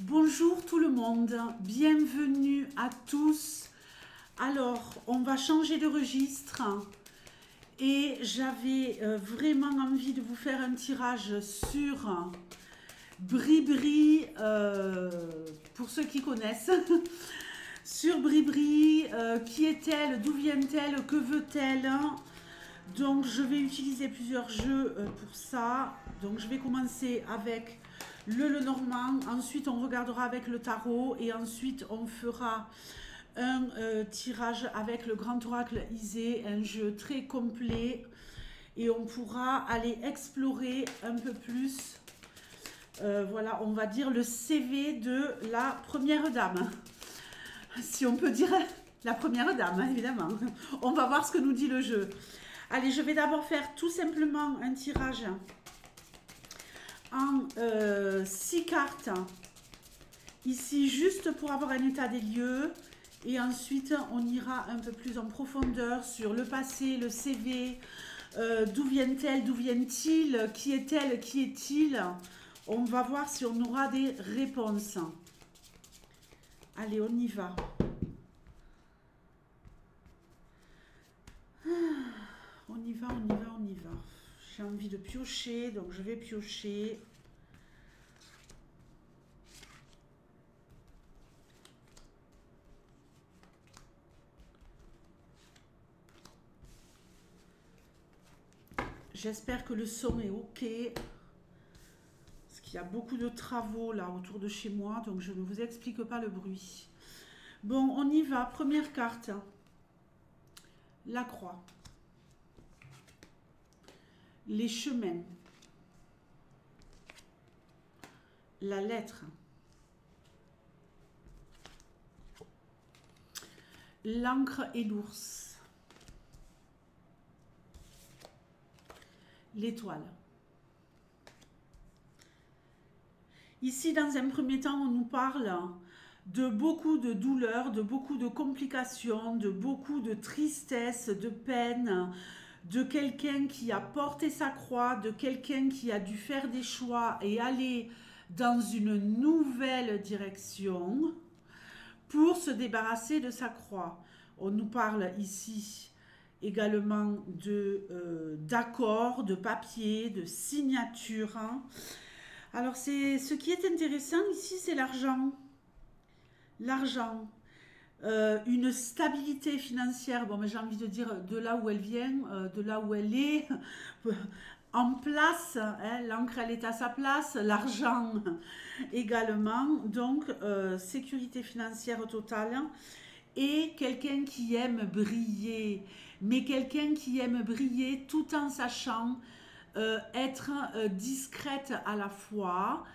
Bonjour tout le monde, bienvenue à tous. Alors, on va changer de registre et j'avais vraiment envie de vous faire un tirage sur Bribri, pour ceux qui connaissent, sur Bribri, qui est-elle, d'où vient-elle, que veut-elle? Donc, je vais utiliser plusieurs jeux pour ça. Donc, je vais commencer avec le Lenormand, ensuite on regardera avec le tarot et ensuite on fera un tirage avec le grand oracle Isée, un jeu très complet et on pourra aller explorer un peu plus, voilà, on va dire le CV de la première dame, si on peut dire la première dame, évidemment. On va voir ce que nous dit le jeu. Allez, je vais d'abord faire tout simplement un tirage en 6 cartes ici juste pour avoir un état des lieux et ensuite on ira un peu plus en profondeur sur le passé, le CV, d'où vient-elle, d'où vient-il, qui est-elle, qui est-il. On va voir si on aura des réponses. Allez, on y va. On y va, on y va, on y va. J'ai envie de piocher, donc je vais piocher. J'espère que le son est OK. Parce qu'il y a beaucoup de travaux là autour de chez moi, donc je ne vous explique pas le bruit. Bon, on y va. Première carte. La croix. Les chemins. La lettre. L'encre et l'ours. L'étoile. Ici, dans un premier temps, on nous parle de beaucoup de douleurs, de beaucoup de complications, de beaucoup de tristesse, de peine, de quelqu'un qui a porté sa croix, de quelqu'un qui a dû faire des choix et aller dans une nouvelle direction pour se débarrasser de sa croix. On nous parle ici également d'accords, de papier, de signature. Alors, ce qui est intéressant ici, c'est l'argent. L'argent. Une stabilité financière, bon, mais j'ai envie de dire de là où elle vient, de là où elle est, en place, hein, l'encre elle est à sa place, l'argent également, donc sécurité financière totale, et quelqu'un qui aime briller, mais quelqu'un qui aime briller tout en sachant être discrète à la fois,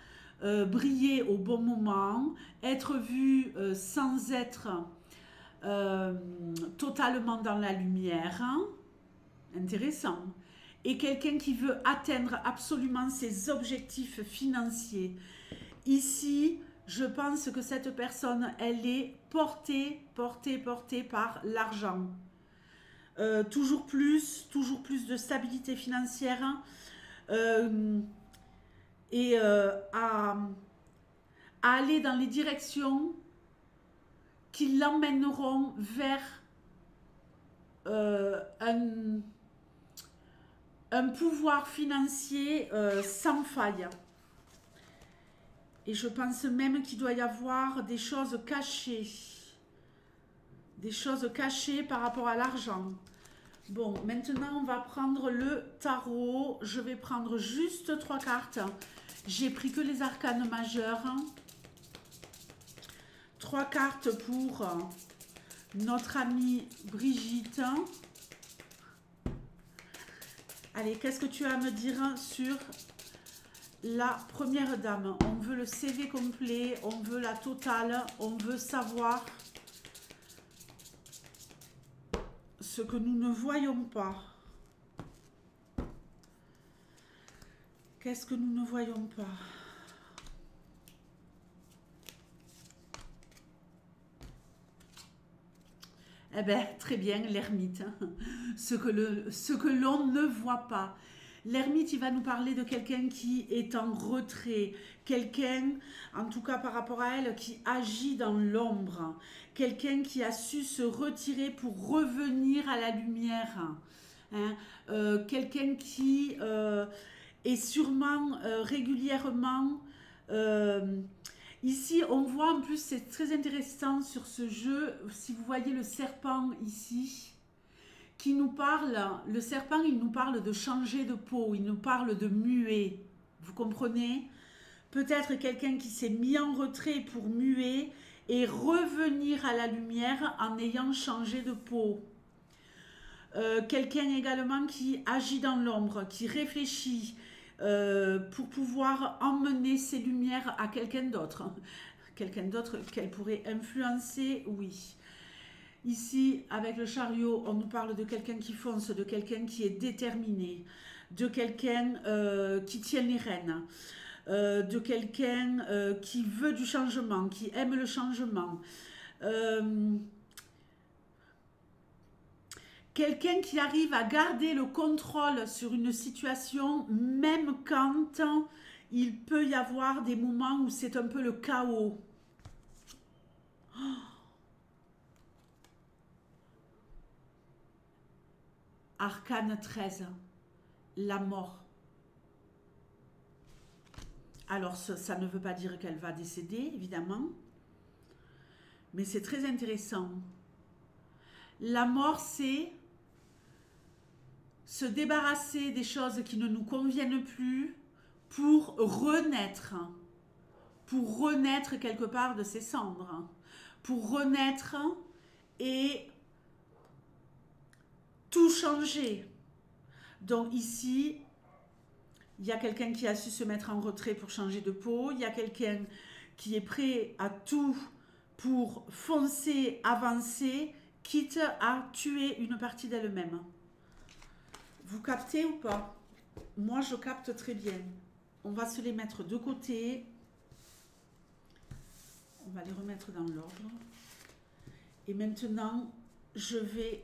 briller au bon moment, être vue sans être totalement dans la lumière, hein. Intéressant. Et quelqu'un qui veut atteindre absolument ses objectifs financiers. Ici, je pense que cette personne, elle est portée par l'argent. Toujours plus de stabilité financière, et à aller dans les directions qui l'emmèneront vers un pouvoir financier sans faille. Et je pense même qu'il doit y avoir des choses cachées. Des choses cachées par rapport à l'argent. Bon, maintenant on va prendre le tarot. Je vais prendre juste 3 cartes. J'ai pris que les arcanes majeurs. 3 cartes pour notre amie Brigitte. Allez, qu'est-ce que tu as à me dire sur la première dame? On veut le CV complet, on veut la totale, on veut savoir ce que nous ne voyons pas. Qu'est-ce que nous ne voyons pas? Eh bien, très bien, l'ermite. Ce que l'on ne voit pas. L'ermite, il va nous parler de quelqu'un qui est en retrait, quelqu'un, en tout cas par rapport à elle, qui agit dans l'ombre, quelqu'un qui a su se retirer pour revenir à la lumière, hein. Quelqu'un qui est sûrement régulièrement... ici, on voit en plus, c'est très intéressant sur ce jeu, si vous voyez le serpent ici, qui nous parle, le serpent, il nous parle de changer de peau, il nous parle de muer, vous comprenez? Peut-être quelqu'un qui s'est mis en retrait pour muer et revenir à la lumière en ayant changé de peau. Quelqu'un également qui agit dans l'ombre, qui réfléchit pour pouvoir emmener ses lumières à quelqu'un d'autre. Quelqu'un d'autre qu'elle pourrait influencer, oui. Ici, avec le chariot, on nous parle de quelqu'un qui fonce, de quelqu'un qui est déterminé, de quelqu'un qui tient les rênes, de quelqu'un qui veut du changement, qui aime le changement. Quelqu'un qui arrive à garder le contrôle sur une situation, même quand il peut y avoir des moments où c'est un peu le chaos. Oh. Arcane 13, la mort. Alors, ça ne veut pas dire qu'elle va décéder, évidemment, mais c'est très intéressant. La mort, c'est se débarrasser des choses qui ne nous conviennent plus pour renaître quelque part de ses cendres, pour renaître et tout changer. Donc ici, il y a quelqu'un qui a su se mettre en retrait pour changer de peau, il y a quelqu'un qui est prêt à tout pour foncer, avancer, quitte à tuer une partie d'elle-même. Vous captez ou pas? Moi, je capte très bien. On va se les mettre de côté. On va les remettre dans l'ordre. Et maintenant, je vais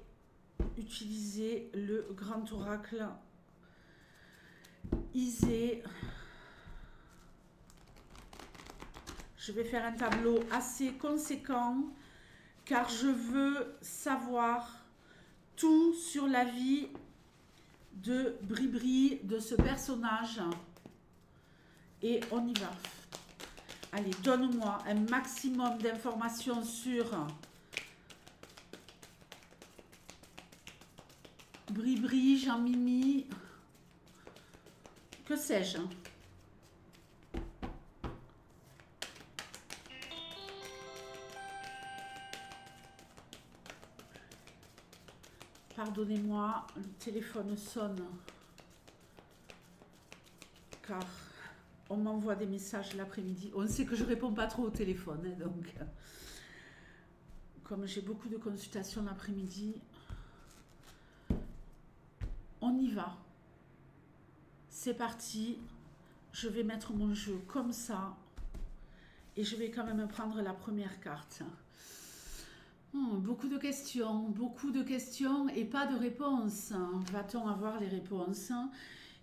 utiliser le grand oracle Isée. Je vais faire un tableau assez conséquent car je veux savoir tout sur la vie de Bribri, de ce personnage. Et on y va. Allez, donne-moi un maximum d'informations sur Bribri, Jean-Mimi, que sais-je. Pardonnez-moi, le téléphone sonne car on m'envoie des messages l'après-midi. On sait que je ne réponds pas trop au téléphone, hein, donc comme j'ai beaucoup de consultations l'après-midi, on y va. C'est parti. Je vais mettre mon jeu comme ça et je vais quand même prendre la première carte. Beaucoup de questions et pas de réponses. Va-t-on avoir les réponses?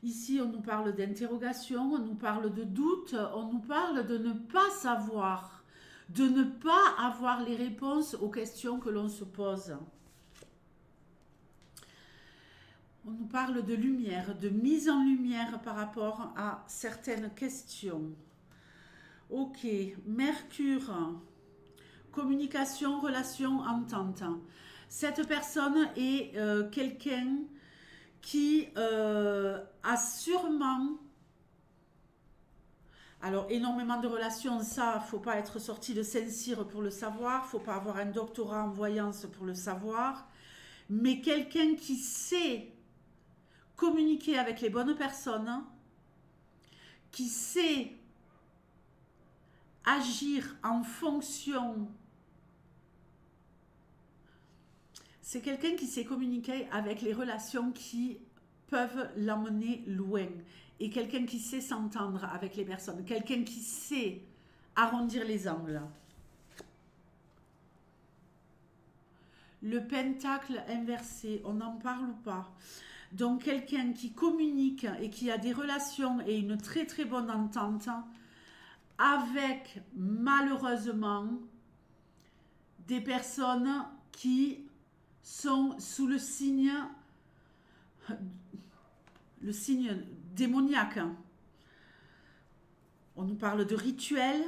Ici, on nous parle d'interrogation, on nous parle de doute, on nous parle de ne pas savoir, de ne pas avoir les réponses aux questions que l'on se pose. On nous parle de lumière, de mise en lumière par rapport à certaines questions. Ok, Mercure. Communication, relation, entente. Cette personne est quelqu'un qui a sûrement, alors énormément de relations, ça, faut pas être sorti de Saint-Cyr pour le savoir, faut pas avoir un doctorat en voyance pour le savoir, mais quelqu'un qui sait communiquer avec les bonnes personnes, qui sait agir en fonction. C'est quelqu'un qui sait communiquer avec les relations qui peuvent l'emmener loin. Et quelqu'un qui sait s'entendre avec les personnes. Quelqu'un qui sait arrondir les angles. Le pentacle inversé, on en parle ou pas? Donc quelqu'un qui communique et qui a des relations et une très très bonne entente avec malheureusement des personnes qui sont sous le signe démoniaque. On nous parle de rituels,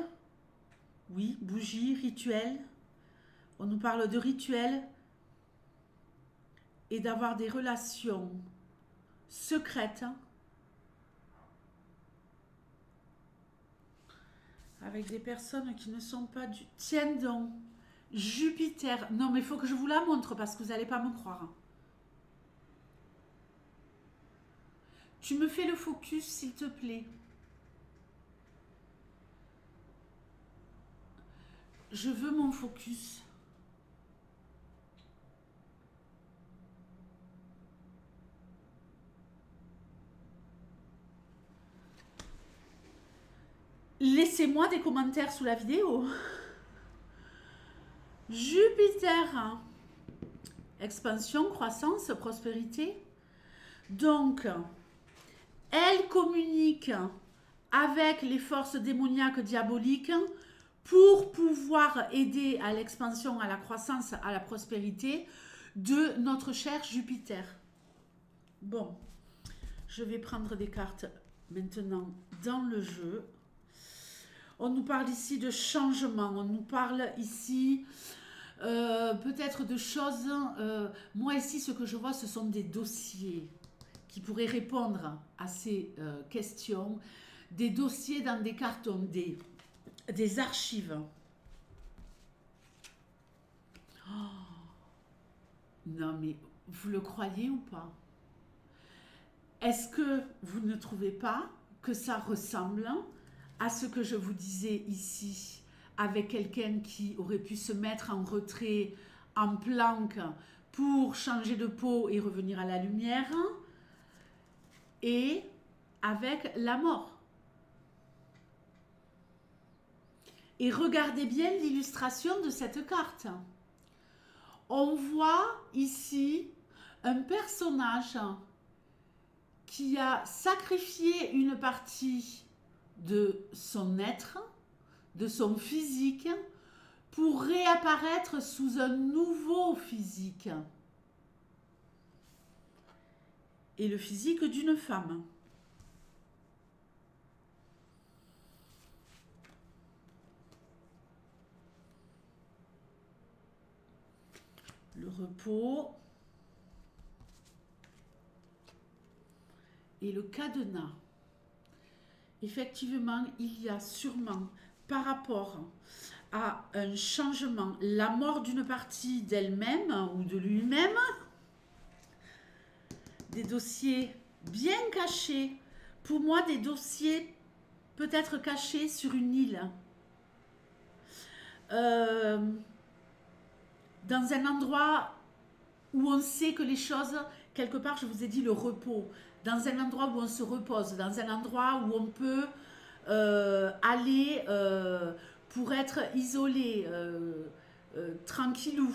oui, bougies, rituels. On nous parle de rituels et d'avoir des relations secrètes avec des personnes qui ne sont pas du... Tiens donc, Jupiter. Non, mais il faut que je vous la montre parce que vous n'allez pas me croire. Tu me fais le focus, s'il te plaît. Je veux mon focus. Laissez-moi des commentaires sous la vidéo. Jupiter. Expansion, croissance, prospérité. Donc, elle communique avec les forces démoniaques diaboliques pour pouvoir aider à l'expansion, à la croissance, à la prospérité de notre cher Jupiter. Bon, je vais prendre des cartes maintenant dans le jeu. On nous parle ici de changement, on nous parle ici peut-être de choses... moi ici, ce que je vois, ce sont des dossiers qui pourraient répondre à ces questions. Des dossiers dans des cartons, des archives. Oh, non mais, vous le croyez ou pas? Est-ce que vous ne trouvez pas que ça ressemble à ce que je vous disais ici, avec quelqu'un qui aurait pu se mettre en retrait, en planque, pour changer de peau et revenir à la lumière, et avec la mort. Et regardez bien l'illustration de cette carte. On voit ici un personnage qui a sacrifié une partie de son être, de son physique, pour réapparaître sous un nouveau physique. Et le physique d'une femme. Le repos et le cadenas. Effectivement, il y a sûrement, par rapport à un changement, la mort d'une partie d'elle-même ou de lui-même, des dossiers bien cachés, pour moi des dossiers peut-être cachés sur une île, dans un endroit où on sait que les choses, quelque part je vous ai dit le repos, dans un endroit où on se repose, dans un endroit où on peut aller pour être isolé, tranquillou.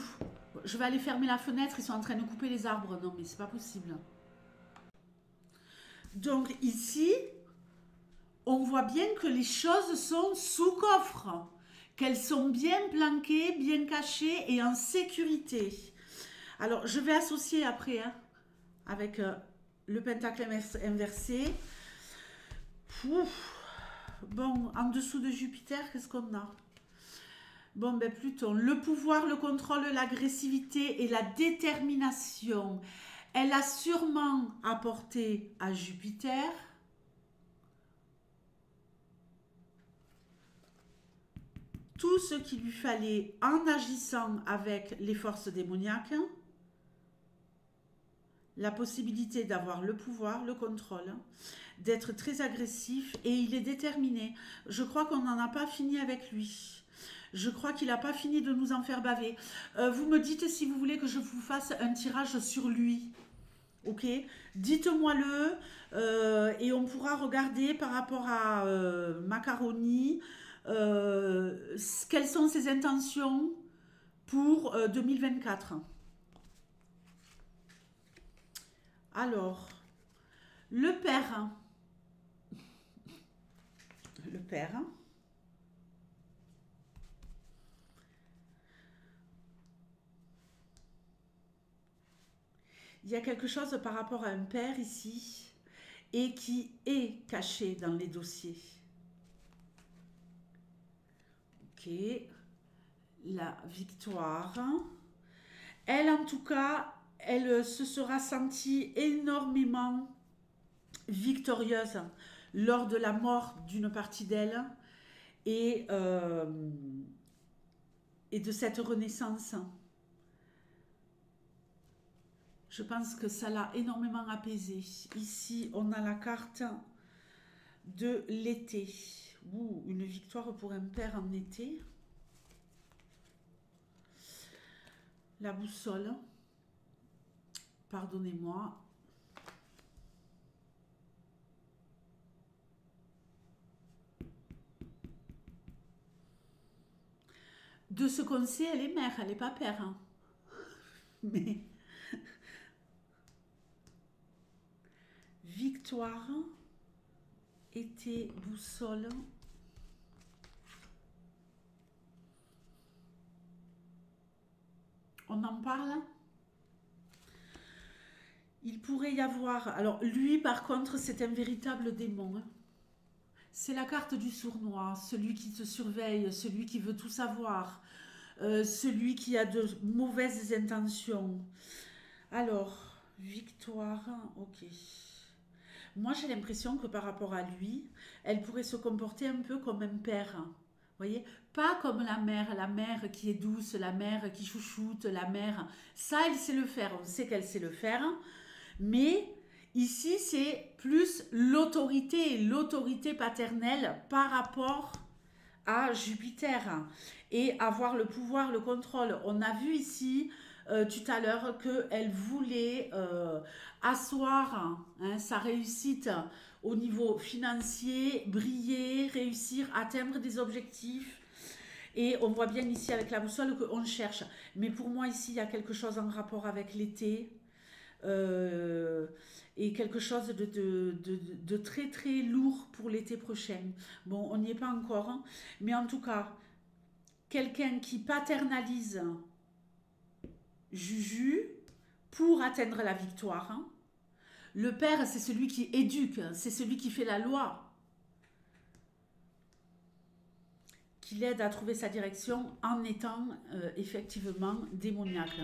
Je vais aller fermer la fenêtre, ils sont en train de couper les arbres. Non mais c'est pas possible. Donc ici, on voit bien que les choses sont sous coffre, qu'elles sont bien planquées, bien cachées et en sécurité. Alors je vais associer après avec le pentacle inversé. Ouf. Bon, en dessous de Jupiter, qu'est-ce qu'on a? Bon, ben Pluton, le pouvoir, le contrôle, l'agressivité et la détermination. Elle a sûrement apporté à Jupiter tout ce qu'il lui fallait en agissant avec les forces démoniaques, la possibilité d'avoir le pouvoir, le contrôle, d'être très agressif, et il est déterminé. Je crois qu'on n'en a pas fini avec lui. Je crois qu'il n'a pas fini de nous en faire baver. Vous me dites si vous voulez que je vous fasse un tirage sur lui. Ok? Dites-moi-le et on pourra regarder par rapport à Macaroni quelles sont ses intentions pour 2024. Alors, le père. Le père. Il y a quelque chose par rapport à un père ici et qui est caché dans les dossiers. Ok. La victoire. Elle, en tout cas, elle se sera sentie énormément victorieuse lors de la mort d'une partie d'elle et, et de cette renaissance. Je pense que ça l'a énormément apaisée. Ici, on a la carte de l'été. Ouh, une victoire pour un père en été. La boussole. Pardonnez-moi. De ce qu'on sait, elle est mère, elle n'est pas père. Hein. Mais victoire, été, boussole. On en parle? Il pourrait y avoir... Alors lui, par contre, c'est un véritable démon. Hein. C'est la carte du sournois, celui qui te surveille, celui qui veut tout savoir, celui qui a de mauvaises intentions. Alors, victoire, ok. Moi, j'ai l'impression que par rapport à lui, elle pourrait se comporter un peu comme un père. Vous voyez? Pas comme la mère qui est douce, la mère qui chouchoute, la mère. Ça, elle sait le faire, on sait qu'elle sait le faire. Mais ici, c'est plus l'autorité paternelle par rapport à Jupiter et avoir le pouvoir, le contrôle. On a vu ici tout à l'heure qu'elle voulait asseoir hein, sa réussite au niveau financier, briller, réussir, atteindre des objectifs. Et on voit bien ici avec la boussole qu'on cherche. Mais pour moi, ici, il y a quelque chose en rapport avec l'été. Et quelque chose de très très lourd pour l'été prochain. Bon, on n'y est pas encore, hein, mais en tout cas, quelqu'un qui paternalise Juju pour atteindre la victoire. Hein. Le père, c'est celui qui éduque, c'est celui qui fait la loi, qui l'aide à trouver sa direction en étant effectivement démoniaque.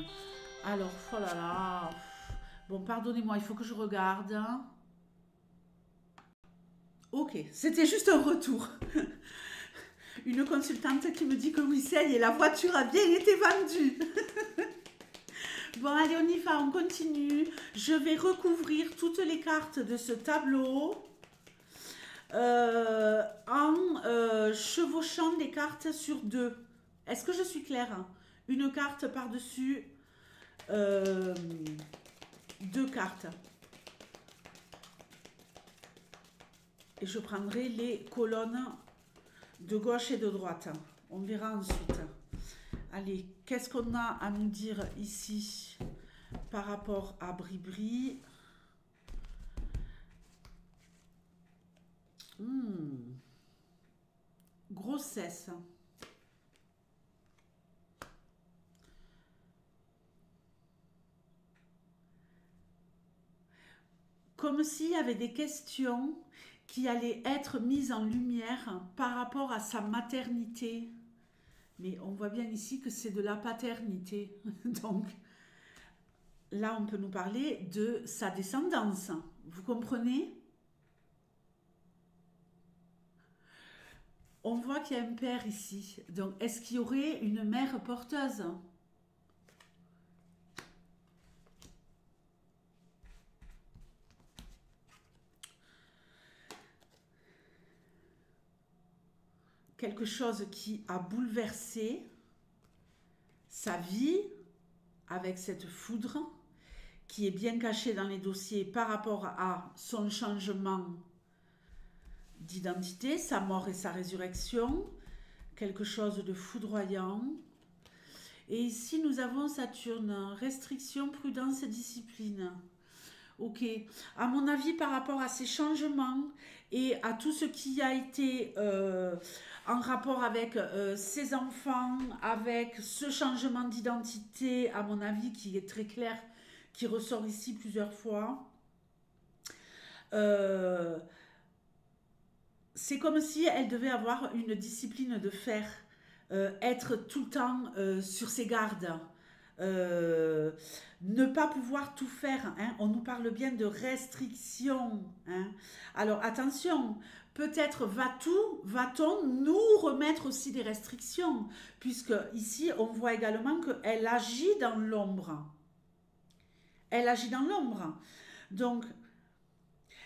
Alors, oh là là. Bon, pardonnez-moi, il faut que je regarde. Ok, c'était juste un retour. Une consultante qui me dit que oui, ça y est, la voiture a bien été vendue. Bon, allez, on y va, on continue. Je vais recouvrir toutes les cartes de ce tableau en chevauchant les cartes sur deux. Est-ce que je suis claire? Une carte par-dessus deux cartes. Et je prendrai les colonnes de gauche et de droite. On verra ensuite. Allez, qu'est-ce qu'on a à nous dire ici par rapport à Bribri? Grossesse. Comme s'il y avait des questions qui allaient être mises en lumière par rapport à sa maternité. Mais on voit bien ici que c'est de la paternité. Donc, là, on peut nous parler de sa descendance. Vous comprenez? On voit qu'il y a un père ici. Donc, est-ce qu'il y aurait une mère porteuse? Quelque chose qui a bouleversé sa vie avec cette foudre qui est bien cachée dans les dossiers par rapport à son changement d'identité, sa mort et sa résurrection, quelque chose de foudroyant. Et ici, nous avons Saturne, restriction, prudence et discipline. Ok. À mon avis, par rapport à ces changements et à tout ce qui a été en rapport avec ses enfants, avec ce changement d'identité, à mon avis, qui est très clair, qui ressort ici plusieurs fois, euh, c'est comme si elle devait avoir une discipline de fer, être tout le temps sur ses gardes, euh, ne pas pouvoir tout faire, hein. On nous parle bien de restrictions, hein. Alors attention, peut-être va-t-on nous remettre aussi des restrictions, puisque ici on voit également qu'elle agit dans l'ombre. Elle agit dans l'ombre. Donc,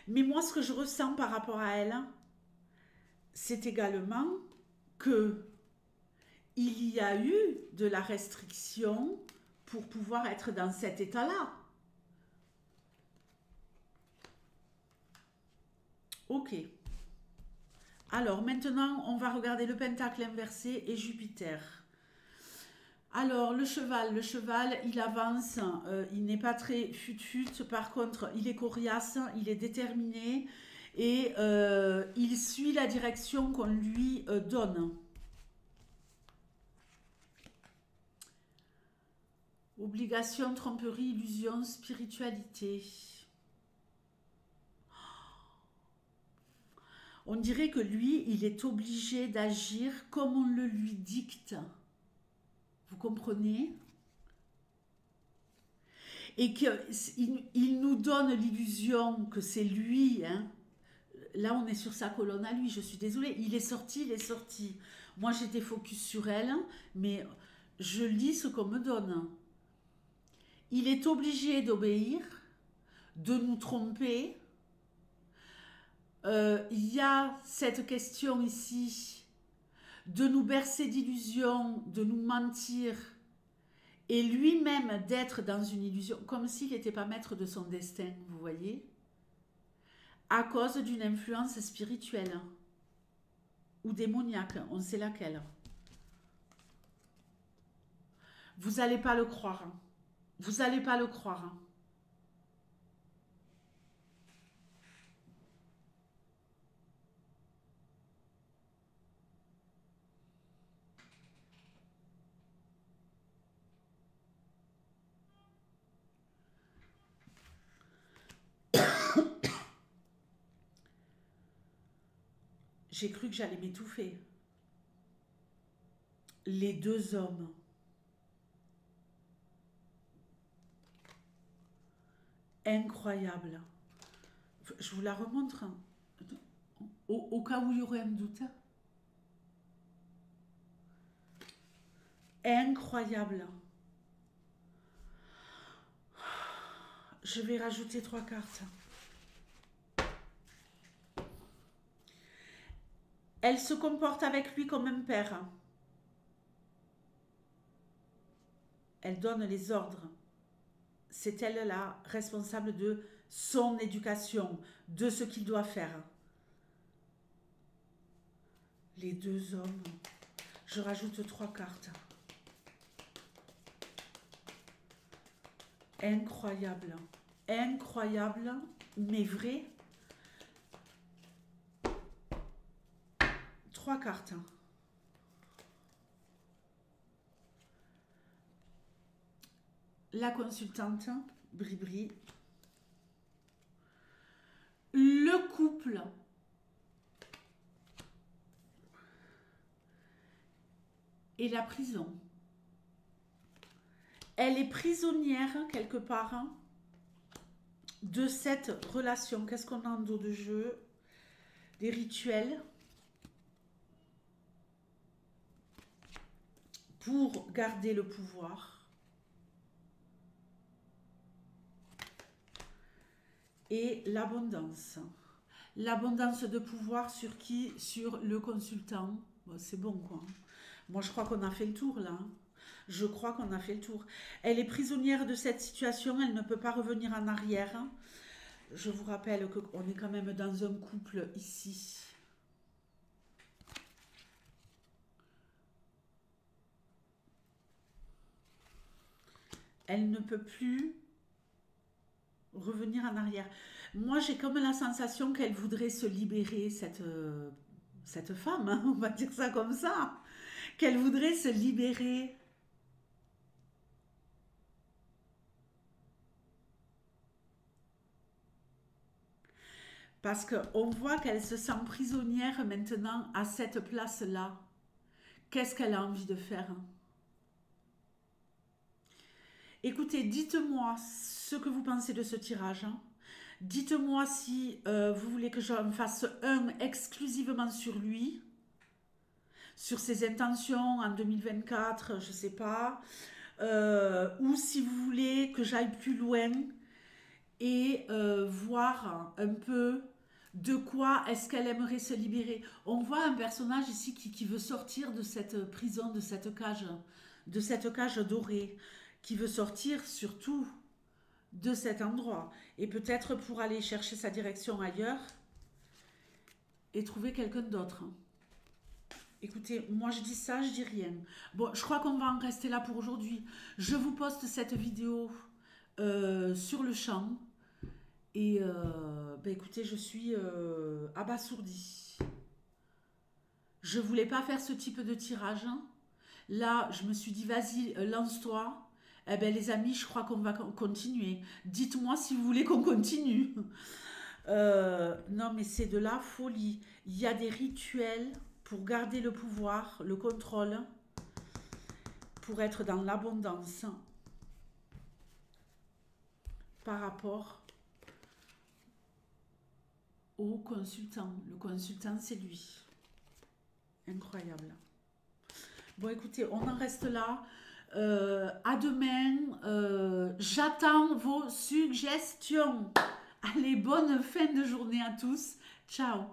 mais moi ce que je ressens par rapport à elle, c'est également que il y a eu de la restriction pour pouvoir être dans cet état-là. Ok. Alors maintenant, on va regarder le pentacle inversé et Jupiter. Alors le cheval, il avance, il n'est pas très fut-fut, par contre, il est coriace, il est déterminé et il suit la direction qu'on lui donne. Obligation, tromperie, illusion, spiritualité. On dirait que lui, il est obligé d'agir comme on le lui dicte. Vous comprenez? Et qu'il nous donne l'illusion que c'est lui, hein. Là, on est sur sa colonne à lui, je suis désolée. Il est sorti, il est sorti. Moi, j'étais focus sur elle, mais je lis ce qu'on me donne. Il est obligé d'obéir, de nous tromper. Il y a cette question ici de nous bercer d'illusions, de nous mentir, et lui-même d'être dans une illusion, comme s'il n'était pas maître de son destin, vous voyez, à cause d'une influence spirituelle ou démoniaque, on sait laquelle. Vous n'allez pas le croire. Vous n'allez pas le croire. J'ai cru que j'allais m'étouffer. Les deux hommes. Incroyable. Je vous la remontre. Au cas où il y aurait un doute. Incroyable. Je vais rajouter 3 cartes. Elle se comporte avec lui comme un père. Elle donne les ordres. C'est elle la responsable de son éducation, de ce qu'il doit faire. Les deux hommes. Je rajoute 3 cartes. Incroyable. Incroyable, mais vrai. 3 cartes. La consultante, Bribri. Le couple. Et la prison. Elle est prisonnière, quelque part, de cette relation. Qu'est-ce qu'on a en dos de jeu? Des rituels. Pour garder le pouvoir. Et l'abondance. L'abondance de pouvoir sur qui? Sur le consultant. Bon, c'est bon, quoi. Moi, je crois qu'on a fait le tour, là. Je crois qu'on a fait le tour. Elle est prisonnière de cette situation. Elle ne peut pas revenir en arrière. Je vous rappelle qu'on est quand même dans un couple ici. Elle ne peut plus revenir en arrière. Moi, j'ai comme la sensation qu'elle voudrait se libérer, cette femme, hein, on va dire ça comme ça, qu'elle voudrait se libérer. Parce qu'on voit qu'elle se sent prisonnière maintenant à cette place-là. Qu'est-ce qu'elle a envie de faire? Écoutez, dites-moi ce que vous pensez de ce tirage, hein. Dites-moi si vous voulez que j'en fasse un exclusivement sur lui, sur ses intentions en 2024, je ne sais pas, ou si vous voulez que j'aille plus loin et voir un peu de quoi est-ce qu'elle aimerait se libérer. On voit un personnage ici qui veut sortir de cette prison, de cette cage dorée, qui veut sortir surtout de cet endroit. Et peut-être pour aller chercher sa direction ailleurs et trouver quelqu'un d'autre. Écoutez, moi je dis ça, je dis rien. Bon, je crois qu'on va en rester là pour aujourd'hui. Je vous poste cette vidéo sur le champ. Et ben écoutez, je suis abasourdie. Je voulais pas faire ce type de tirage, hein. Là, je me suis dit, vas-y, lance-toi. Eh bien, les amis, je crois qu'on va continuer. Dites-moi si vous voulez qu'on continue. Non, mais c'est de la folie. Il y a des rituels pour garder le pouvoir, le contrôle, pour être dans l'abondance par rapport au consultant. Le consultant, c'est lui. Incroyable. Bon, écoutez, on en reste là. À demain. J'attends vos suggestions. Allez, bonne fin de journée à tous. Ciao.